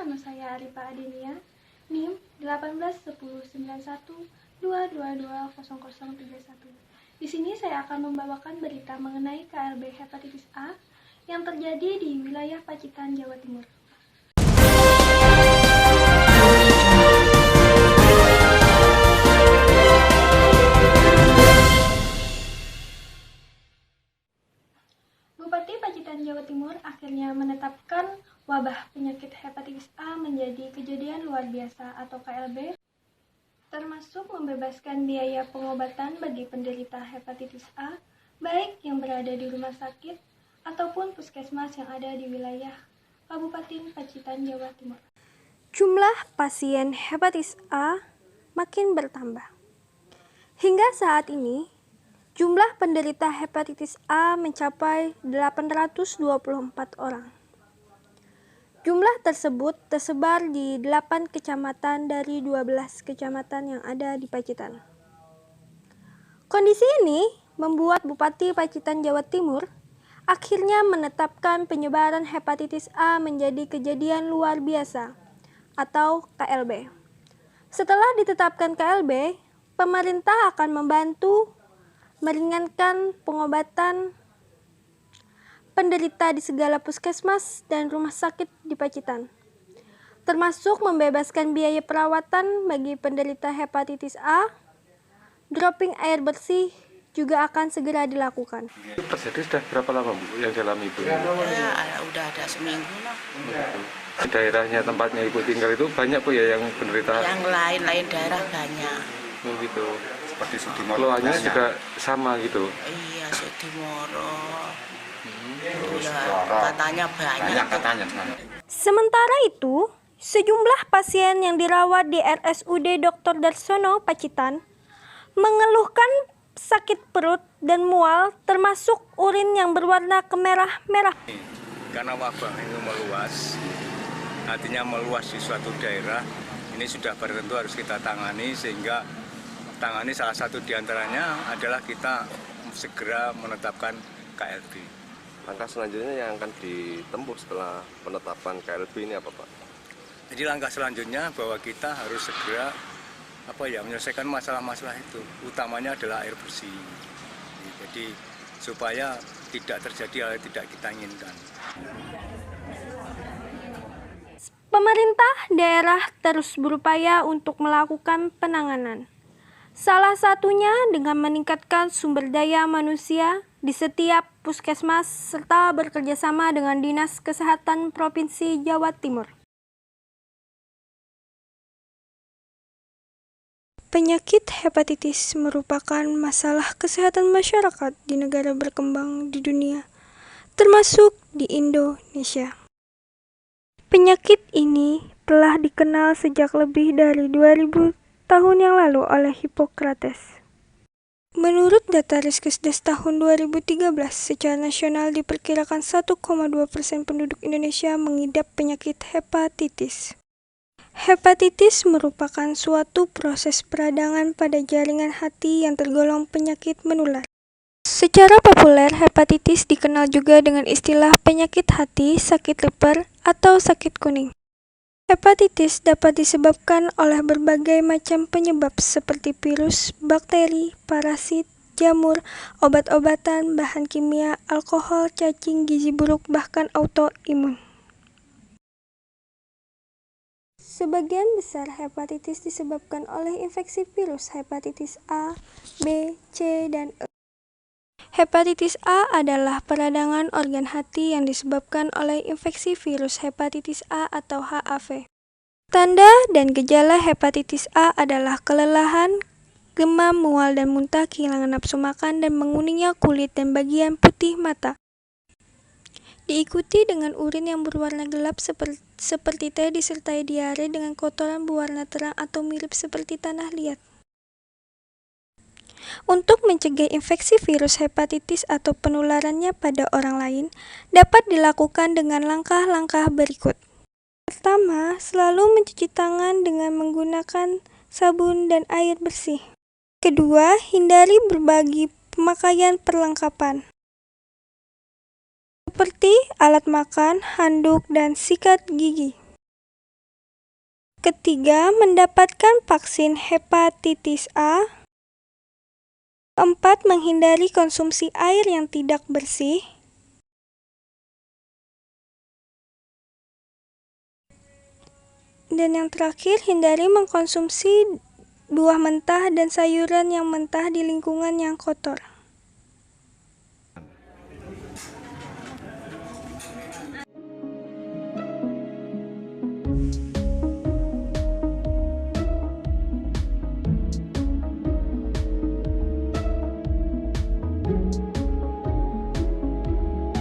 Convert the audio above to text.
nama saya Arifa Adenia, NIM 18109122200031. Di sini saya akan membawakan berita mengenai KLB hepatitis A yang terjadi di wilayah Pacitan, Jawa Timur. Bupati Pacitan, Jawa Timur akhirnya menetapkan wabah penyakit hepatitis A menjadi kejadian luar biasa atau KLB, termasuk membebaskan biaya pengobatan bagi penderita hepatitis A, baik yang berada di rumah sakit ataupun puskesmas yang ada di wilayah Kabupaten Pacitan, Jawa Timur. Jumlah pasien hepatitis A makin bertambah. Hingga saat ini, jumlah penderita hepatitis A mencapai 824 orang. Jumlah tersebut tersebar di 8 kecamatan dari 12 kecamatan yang ada di Pacitan. Kondisi ini membuat Bupati Pacitan, Jawa Timur akhirnya menetapkan penyebaran hepatitis A menjadi kejadian luar biasa atau KLB. Setelah ditetapkan KLB, pemerintah akan membantu meringankan pengobatan penderita di segala puskesmas dan rumah sakit di Pacitan, termasuk membebaskan biaya perawatan bagi penderita hepatitis A. Dropping air bersih juga akan segera dilakukan. Terjadi sudah berapa lama Bu yang dialami Ibu? Ya, udah ada seminggu lah. Di daerahnya tempatnya Ibu tinggal itu banyak Bu ya yang penderita? Yang lain daerah banyak. Oh gitu. Seperti Sudimoro. Keluhannya juga sama gitu? Iya, Sudimoro. Katanya banyak katanya. Sementara itu, sejumlah pasien yang dirawat di RSUD Dr. Darsono Pacitan mengeluhkan sakit perut dan mual, termasuk urin yang berwarna kemerah-merah. Karena wabah itu meluas, artinya meluas di suatu daerah, ini sudah tentu harus kita tangani, sehingga tangani salah satu diantaranya adalah kita segera menetapkan KLB. Langkah selanjutnya yang akan ditempuh setelah penetapan KLB ini apa Pak? Jadi langkah selanjutnya bahwa kita harus segera menyelesaikan masalah-masalah itu, utamanya adalah air bersih. Jadi supaya tidak terjadi hal yang tidak kita inginkan. Pemerintah daerah terus berupaya untuk melakukan penanganan. Salah satunya dengan meningkatkan sumber daya manusia di setiap puskesmas serta bekerjasama dengan Dinas Kesehatan Provinsi Jawa Timur. Penyakit hepatitis merupakan masalah kesehatan masyarakat di negara berkembang di dunia, termasuk di Indonesia. Penyakit ini telah dikenal sejak lebih dari 2000 tahun yang lalu oleh Hippocrates. Menurut data Riskesdas tahun 2013, secara nasional diperkirakan 1,2% penduduk Indonesia mengidap penyakit hepatitis. Hepatitis merupakan suatu proses peradangan pada jaringan hati yang tergolong penyakit menular. Secara populer, hepatitis dikenal juga dengan istilah penyakit hati, sakit liver, atau sakit kuning. Hepatitis dapat disebabkan oleh berbagai macam penyebab seperti virus, bakteri, parasit, jamur, obat-obatan, bahan kimia, alkohol, cacing, gizi buruk, bahkan autoimun. Sebagian besar hepatitis disebabkan oleh infeksi virus hepatitis A, B, C, dan E. Hepatitis A adalah peradangan organ hati yang disebabkan oleh infeksi virus hepatitis A atau HAV. Tanda dan gejala hepatitis A adalah kelelahan, demam, mual dan muntah, kehilangan nafsu makan, dan menguningnya kulit dan bagian putih mata. Diikuti dengan urin yang berwarna gelap seperti teh disertai diare dengan kotoran berwarna terang atau mirip seperti tanah liat. Untuk mencegah infeksi virus hepatitis atau penularannya pada orang lain, dapat dilakukan dengan langkah-langkah berikut. Pertama, selalu mencuci tangan dengan menggunakan sabun dan air bersih. Kedua, hindari berbagi pemakaian perlengkapan, seperti alat makan, handuk, dan sikat gigi. Ketiga, mendapatkan vaksin hepatitis A. Keempat, menghindari konsumsi air yang tidak bersih. Dan yang terakhir, hindari mengkonsumsi buah mentah dan sayuran yang mentah di lingkungan yang kotor.